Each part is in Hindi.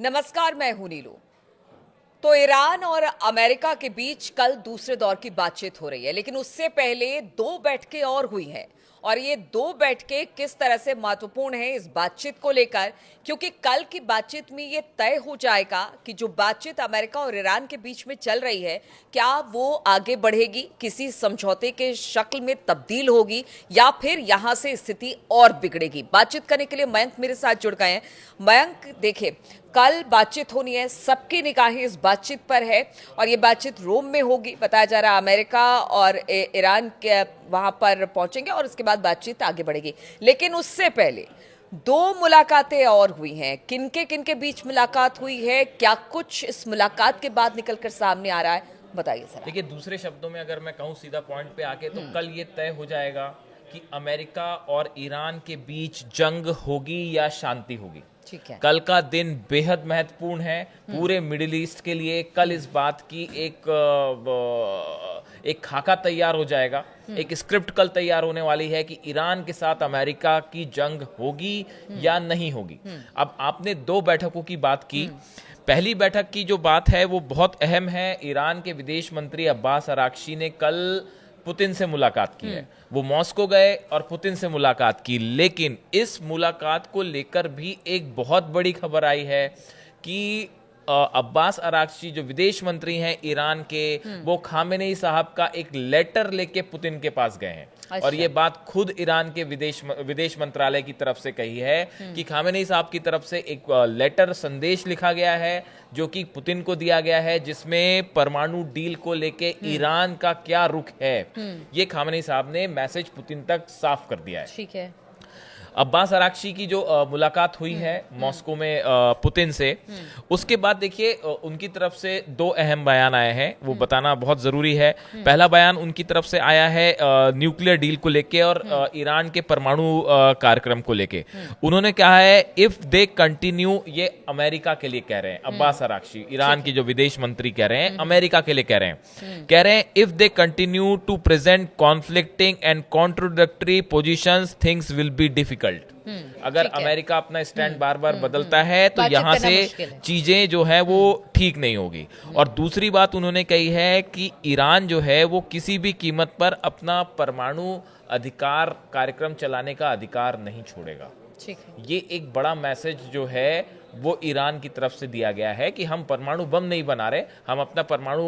नमस्कार, मैं हूं नीलू। तो ईरान और अमेरिका के बीच कल दूसरे दौर की बातचीत हो रही है, लेकिन उससे पहले दो बैठकें और हुई हैं। और ये दो बैठकें किस तरह से महत्वपूर्ण है इस बातचीत को लेकर, क्योंकि कल की बातचीत में ये तय हो जाएगा कि जो बातचीत अमेरिका और ईरान के बीच में चल रही है, क्या वो आगे बढ़ेगी, किसी समझौते के शक्ल में तब्दील होगी, या फिर यहां से स्थिति और बिगड़ेगी। बातचीत करने के लिए मयंक मेरे साथ जुड़ गए हैं। मयंक, देखिए, कल बातचीत होनी है, सबकी निगाहें इस बातचीत पर है और ये बातचीत रोम में होगी। बताया जा रहा है अमेरिका और ईरान के वहां पर पहुंचेंगे और उसके बाद बातचीत आगे बढ़ेगी। लेकिन उससे पहले दो मुलाकातें और हुई हैं। किनके किनके बीच मुलाकात हुई है, क्या कुछ इस मुलाकात के बाद निकलकर सामने आ रहा है, बताइए सर। देखिए, दूसरे शब्दों में अगर मैं कहूँ सीधा पॉइंट पे आके, तो कल ये तय हो जाएगा कि अमेरिका और ईरान के बीच जंग होगी या शांति होगी। ठीक है। कल का दिन बेहद महत्वपूर्ण है पूरे मिडिल ईस्ट के लिए। कल इस बात की एक खाका तैयार हो जाएगा, एक स्क्रिप्ट कल तैयार होने वाली है कि ईरान के साथ अमेरिका की जंग होगी या नहीं होगी। अब आपने दो बैठकों की बात की। पहली बैठक की जो बात है वो बहुत अहम है। ईरान के विदेश मंत्री अब्बास अराक्ची ने कल पुतिन से मुलाकात की है। वो मॉस्को गए और पुतिन से मुलाकात की। लेकिन इस मुलाकात को लेकर भी एक बहुत बड़ी खबर आई है कि अब्बास अराक्ची जो विदेश मंत्री हैं ईरान के, वो खामेनेई साहब का एक लेटर लेके पुतिन के पास गए हैं। अच्छा। और ये बात खुद ईरान के विदेश मंत्रालय की तरफ से कही है कि खामेनेई साहब की तरफ से एक लेटर संदेश लिखा गया है जो कि पुतिन को दिया गया है, जिसमें परमाणु डील को लेके ईरान का क्या रुख है, ये खामेनेई साहब ने मैसेज पुतिन तक साफ कर दिया है। ठीक है। अब्बास अराक्ची की जो मुलाकात हुई है मॉस्को में पुतिन से, उसके बाद देखिए उनकी तरफ से दो अहम बयान आए हैं, वो बताना बहुत जरूरी है। पहला बयान उनकी तरफ से आया है न्यूक्लियर डील को लेके और ईरान के परमाणु कार्यक्रम को लेके। उन्होंने कहा है इफ दे कंटिन्यू, ये अमेरिका के लिए कह रहे हैं अब्बास अराक्ची, ईरान की जो विदेश मंत्री कह रहे हैं, अमेरिका के लिए कह रहे हैं if they continue to present conflicting and contradictory positions, things will be difficult. अगर अमेरिका अपना स्टैंड बार बार बदलता है तो यहाँ से चीजें जो है वो ठीक नहीं होगी। और दूसरी बात उन्होंने कही है कि ईरान जो है वो किसी भी कीमत पर अपना परमाणु अधिकार कार्यक्रम चलाने का अधिकार नहीं छोड़ेगा। ठीक है। ये एक बड़ा मैसेज जो है वो ईरान की तरफ से दिया गया है कि हम परमाणु बम नहीं बना रहे, हम अपना परमाणु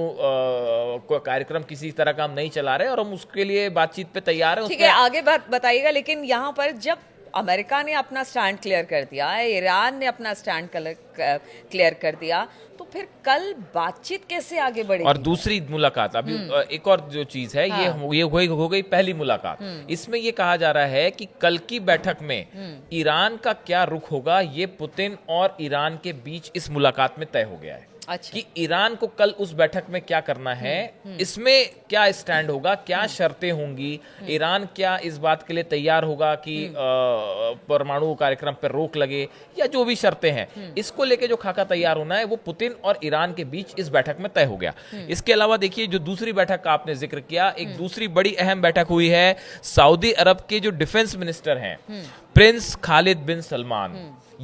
कार्यक्रम किसी तरह का हम नहीं चला रहे और हम उसके लिए बातचीत पे तैयार हैं। ठीक है, आगे बात बताइएगा। लेकिन यहाँ पर जब अमेरिका ने अपना स्टैंड क्लियर कर दिया, ईरान ने अपना स्टैंड क्लियर कर दिया, तो फिर कल बातचीत कैसे आगे बढ़ेगी? और दूसरी मुलाकात अभी एक और जो चीज है, हाँ। ये हो गई पहली मुलाकात। इसमें ये कहा जा रहा है कि कल की बैठक में ईरान का क्या रुख होगा, ये पुतिन और ईरान के बीच इस मुलाकात में तय हो गया है। अच्छा। कि ईरान को कल उस बैठक में क्या करना है, इसमें क्या स्टैंड होगा, क्या शर्तें होंगी, ईरान क्या इस बात के लिए तैयार होगा कि परमाणु कार्यक्रम पर रोक लगे, या जो भी शर्तें हैं, इसको लेके जो खाका तैयार होना है वो पुतिन और ईरान के बीच इस बैठक में तय हो गया। इसके अलावा देखिए, जो दूसरी बैठक का आपने जिक्र किया, एक दूसरी बड़ी अहम बैठक हुई है। सऊदी अरब के जो डिफेंस मिनिस्टर हैं प्रिंस खालिद बिन सलमान,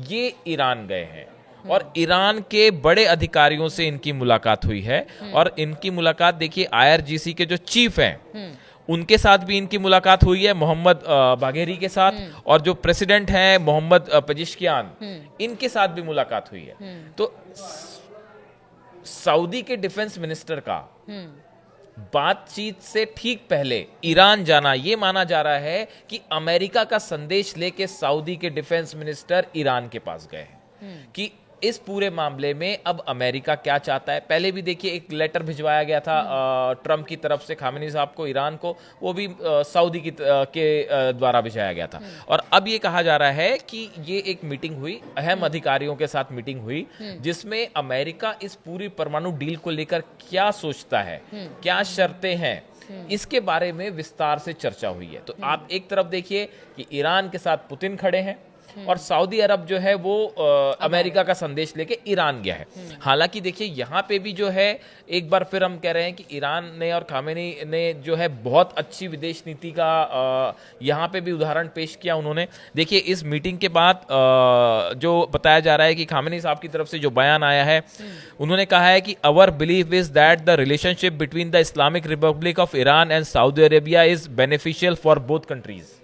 ये ईरान गए हैं और ईरान के बड़े अधिकारियों से इनकी मुलाकात हुई है। और इनकी मुलाकात देखिए IRGC के जो चीफ हैं उनके साथ भी इनकी मुलाकात हुई है, मोहम्मद बाघेरी के साथ, और जो प्रेसिडेंट हैं मोहम्मद पेजिशकियान, इनके साथ भी मुलाकात हुई है। तो सऊदी के डिफेंस मिनिस्टर का बातचीत से ठीक पहले ईरान जाना, यह माना जा रहा है कि अमेरिका का संदेश लेके सऊदी के डिफेंस मिनिस्टर ईरान के पास गए हैं कि इस पूरे मामले में अब अमेरिका क्या चाहता है। पहले भी देखिए एक लेटर भिजवाया गया था ट्रंप की तरफ से खामेनी साहब को, ईरान को, वो भी सऊदी के द्वारा भिजवाया गया था। और अब ये कहा जा रहा है कि ये एक मीटिंग हुई, अहम अधिकारियों के साथ मीटिंग हुई, जिसमें अमेरिका इस पूरी परमाणु डील को लेकर क्या सोचता है, क्या शर्तें हैं, इसके बारे में विस्तार से चर्चा हुई है। तो आप एक तरफ देखिए कि ईरान के साथ पुतिन खड़े हैं और सऊदी अरब जो है वो अमेरिका का संदेश लेके ईरान गया है। हालांकि देखिए यहाँ पे भी जो है एक बार फिर हम कह रहे हैं कि ईरान ने और खामेनी ने जो है बहुत अच्छी विदेश नीति का यहाँ पे भी उदाहरण पेश किया उन्होंने। देखिए इस मीटिंग के बाद जो बताया जा रहा है कि खामेनी साहब की तरफ से जो बयान आया है, उन्होंने कहा है कि our believe is that the relationship between the Islamic Republic of Iran and Saudi Arabia is beneficial for both countries.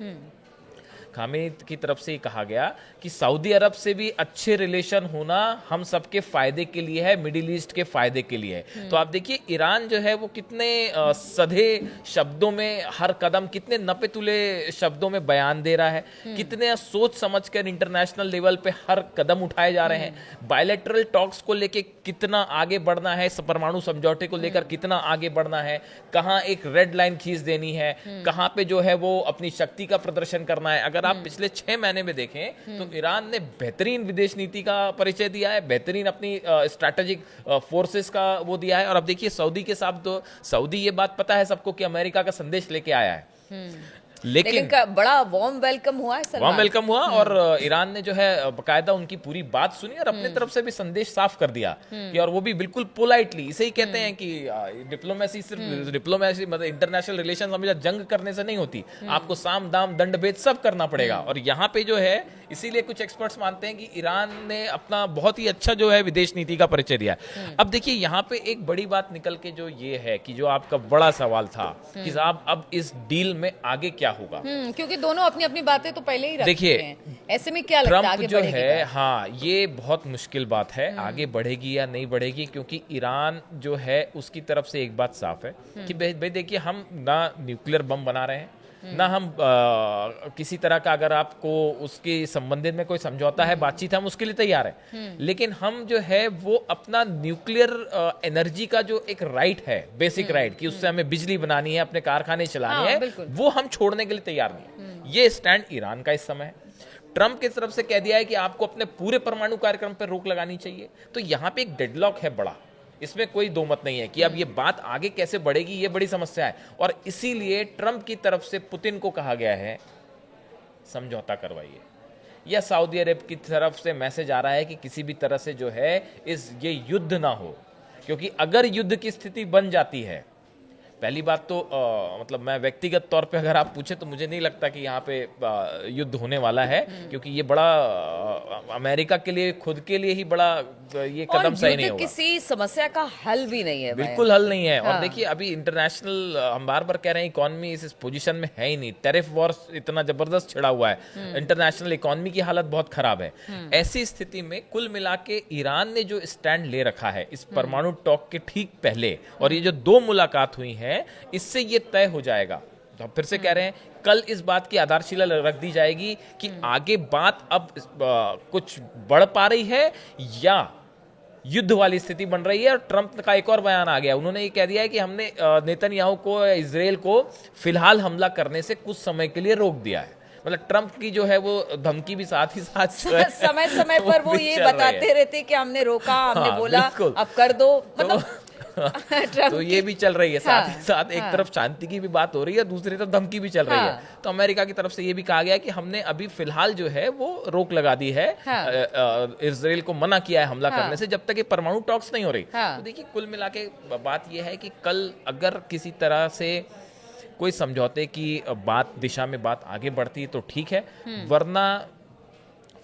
Khamenei की तरफ से कहा गया कि सऊदी अरब से भी अच्छे रिलेशन होना हम सबके फायदे के लिए है, मिडिल ईस्ट के फायदे के लिए है। तो आप देखिए ईरान जो है वो कितने सधे शब्दों में हर कदम, कितने नपे तुले शब्दों में बयान दे रहा है, कितने सोच समझकर इंटरनेशनल लेवल पे हर कदम उठाए जा रहे हैं। बायलैटरल टॉक्स को लेके कितना आगे बढ़ना है, परमाणु समझौते को लेकर कितना आगे बढ़ना है, कहाँ एक रेड लाइन खींच देनी है, कहाँ पे जो है वो अपनी शक्ति का प्रदर्शन करना है। अगर आप पिछले 6 महीने में देखें तो ईरान ने बेहतरीन विदेश नीति का परिचय दिया है, बेहतरीन अपनी स्ट्रैटेजिक फोर्सेस का वो दिया है। और अब देखिए सऊदी के साथ तो सऊदी ये बात पता है सबको कि अमेरिका का संदेश लेके आया है, लेकिन बड़ा वार्म वेलकम हुआ है, वार्म वेलकम हुआ और ईरान ने जो है बकायदा उनकी पूरी बात सुनी और अपने तरफ से भी संदेश साफ कर दिया कि, और वो भी बिल्कुल पोलाइटली। इसे ही कहते हैं कि डिप्लोमेसी सिर्फ डिप्लोमेसी मतलब इंटरनेशनल रिलेशन हमेशा जंग करने से नहीं होती, आपको साम दाम दंड भेद सब करना पड़ेगा। और यहाँ पे जो है इसीलिए कुछ एक्सपर्ट्स मानते हैं कि ईरान ने अपना बहुत ही अच्छा जो है विदेश नीति का परिचय दिया। अब देखिए यहाँ पे एक बड़ी बात निकल के जो ये है कि जो आपका बड़ा सवाल था कि साहब अब इस डील में आगे क्या होगा, क्योंकि दोनों अपनी अपनी बातें तो पहले ही रखते देखिए हैं। ऐसे में क्या लगता है ट्रम्प आगे जो बढ़ेगी है, क्या? हाँ ये बहुत मुश्किल बात है, आगे बढ़ेगी या नहीं बढ़ेगी, क्योंकि ईरान जो है उसकी तरफ से एक बात साफ है कि भाई देखिए हम ना न्यूक्लियर बम बना रहे हैं, ना हम किसी तरह का अगर आपको उसके संबंधित में कोई समझौता है, बातचीत है, हम उसके लिए तैयार है, लेकिन हम जो है वो अपना न्यूक्लियर एनर्जी का जो एक राइट है, बेसिक राइट कि उससे हमें बिजली बनानी है, अपने कारखाने चलाने हैं, वो हम छोड़ने के लिए तैयार नहीं। ये स्टैंड ईरान का इस समय है। ट्रम्प की तरफ से कह दिया है कि आपको अपने पूरे परमाणु कार्यक्रम पर रोक लगानी चाहिए। तो यहाँ पे एक डेडलॉक है बड़ा, इसमें कोई दो मत नहीं है कि अब ये बात आगे कैसे बढ़ेगी, ये बड़ी समस्या है। और इसीलिए ट्रम्प की तरफ से पुतिन को कहा गया है समझौता करवाइए, या सऊदी अरब की तरफ से मैसेज आ रहा है कि किसी भी तरह से जो है ये युद्ध ना हो, क्योंकि अगर युद्ध की स्थिति बन जाती है, पहली बात तो मतलब मैं व्यक्तिगत तौर पे अगर आप पूछे तो मुझे नहीं लगता कि यहाँ पे युद्ध होने वाला है, क्योंकि ये बड़ा अमेरिका के लिए खुद के लिए ही बड़ा ये कदम सही नहीं होगा। किसी समस्या का हल भी नहीं है, बिल्कुल हल नहीं है। और देखिए अभी इंटरनेशनल हम बार बार कह रहे हैं इकोनॉमी इस पोजीशन में है ही नहीं, टैरिफ वॉर इतना जबरदस्त छिड़ा हुआ है, इंटरनेशनल इकोनॉमी की हालत बहुत खराब है। ऐसी स्थिति में कुल मिला के ईरान ने जो स्टैंड ले रखा है इस परमाणु टॉक के ठीक पहले, और ये जो 2 मुलाकात हुई है, इससे ये तय हो जाएगा। तो फिर से कह रहे हैं कल इस बात की आधारशिला रख दी जाएगी कि आगे बात अब कुछ बढ़ पा रही है या युद्ध वाली स्थिति बन रही है। और ट्रंप का एक और बयान आ गया, उन्होंने ये कह दिया है कि हमने नेतन्याहू को, इजराइल को फिलहाल हमला करने से कुछ समय के लिए रोक दिया है। मतलब ट्रंप की जो है वो धमकी भी साथ ही साथ समय समय पर वो ये बताते रहते कि हमने रोका, हमने बोला अब कर दो, मतलब तो ये भी चल रही है साथ ही साथ। एक तरफ शांति की भी बात हो रही है, दूसरी तरफ धमकी भी चल रही है। तो अमेरिका की तरफ से ये भी कहा गया कि हमने अभी फिलहाल जो है वो रोक लगा दी है, इजराइल को मना किया है हमला करने से जब तक ये परमाणु टॉक्स नहीं हो रही। तो देखिए कुल मिला के बात ये है कि कल अगर किसी तरह से कोई समझौते की दिशा में बात आगे बढ़ती है तो ठीक है, वरना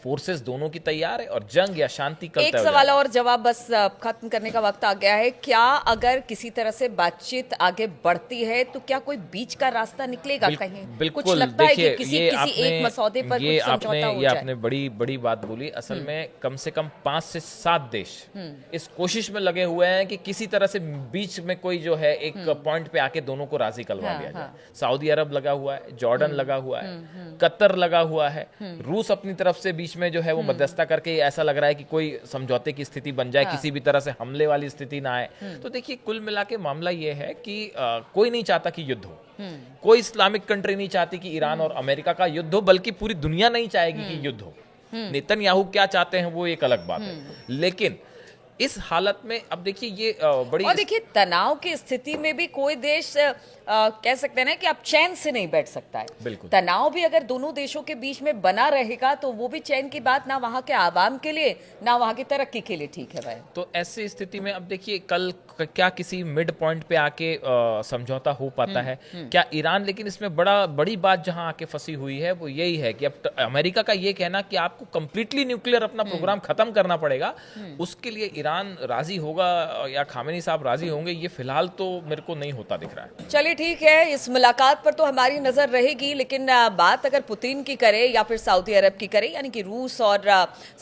फोर्सेस दोनों की तैयार है और जंग या शांति कल एक सवाल और जवाब बस खत्म करने का वक्त आ गया है। क्या अगर किसी तरह से बातचीत आगे बढ़ती है तो क्या कोई बीच का रास्ता निकलेगा कहीं? बिल्कुल, कुछ लगता है कि किसी एक मसौदे पर कुछ समझौता हो जाए? आपने बड़ी बात बोली। असल में कम से कम 5 से 7 देश इस कोशिश में लगे हुए हैं कि किसी तरह से बीच में कोई जो है एक पॉइंट पे आके दोनों को राजी करवा दिया जाए। सऊदी अरब लगा हुआ है, जॉर्डन लगा हुआ है, कतर लगा हुआ है, रूस अपनी तरफ से बीच में जो है वो मध्यस्थता करके ऐसा लग रहा है कि कोई समझौते की स्थिति बन जाए, किसी भी तरह से हमले वाली स्थिति ना आए। तो देखिए कुल मिला के मामला ये है कि कोई नहीं चाहता कि युद्ध हो, कोई इस्लामिक कंट्री नहीं चाहती कि ईरान और अमेरिका का युद्ध हो, बल्कि पूरी दुनिया नहीं चाहेगी कि युद्ध हो। नेतन्याहू क्या चाहते हैं वो एक अलग बात है, लेकिन इस हालत में अब देखिए ये बड़ी और देखिए तनाव की स्थिति में भी कोई देश कह सकते हैं ना कि अब चैन से नहीं बैठ सकता है। बिल्कुल। तनाव भी अगर दोनों देशों के बीच में बना रहेगा तो वो भी चैन की बात ना वहां के आवाम के लिए ना वहां की तरक्की के लिए ठीक है भाई। तो ऐसी स्थिति में अब देखिए कल क्या किसी मिड पॉइंट पे आके समझौता हो पाता है क्या ईरान? लेकिन इसमें बड़ी बात जहां आके फंसी हुई है वो यही है कि अब अमेरिका का ये कहना कि आपको कंप्लीटली न्यूक्लियर अपना प्रोग्राम खत्म करना पड़ेगा, उसके लिए ईरान राजी होगा या खामेनी साहब राजी होंगे, ये फिलहाल तो मेरे को नहीं होता दिख रहा है। चलिए ठीक है, इस मुलाकात पर तो हमारी नजर रहेगी, लेकिन बात अगर पुतिन की करे या फिर सऊदी अरब की करे, यानी कि रूस और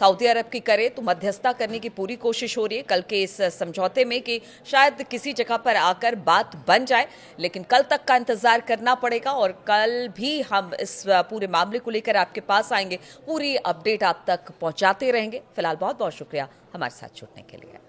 सऊदी अरब की करे, तो मध्यस्थता करने की पूरी कोशिश हो रही है कल के इस समझौते में कि शायद किसी जगह पर आकर बात बन जाए, लेकिन कल तक का इंतजार करना पड़ेगा और कल भी हम इस पूरे मामले को लेकर आपके पास आएंगे, पूरी अपडेट आप तक पहुंचाते रहेंगे। फिलहाल बहुत बहुत शुक्रिया हमारे साथ जुड़ने के लिए।